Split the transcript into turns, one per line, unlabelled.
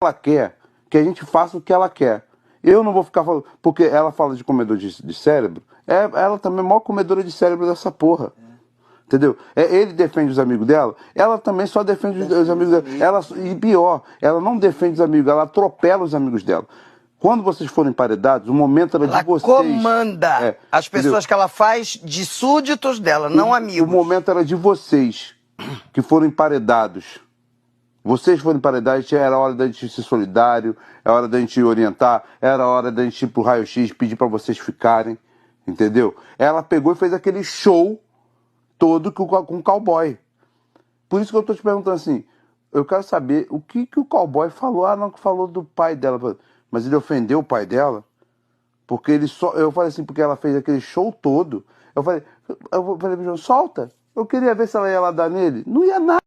ela quer, que a gente faça o que ela quer. Eu não vou ficar falando, porque ela fala de comedor de cérebro, ela também é a maior comedora de cérebro dessa porra. Entendeu? Ele defende os amigos dela, ela também só defende os amigos dela. E pior, ela não defende os amigos, ela atropela os amigos dela. Quando vocês forem emparedados, o momento era de vocês.
Ela comanda as pessoas que ela faz de súditos dela, não amigos.
O momento era de vocês, que foram emparedados. Vocês foram emparedados, era hora da gente ser solidário, é hora da gente orientar, era hora da gente ir pro raio-x, pedir para vocês ficarem, entendeu? Ela pegou e fez aquele show todo com o cowboy. Por isso que eu tô te perguntando assim, eu quero saber o que o cowboy falou. Ah, não, que falou do pai dela. Mas ele ofendeu o pai dela? Porque ele só... Eu falei assim, porque ela fez aquele show todo. Eu falei, solta. Eu queria ver se ela ia lá dar nele. Não ia nada.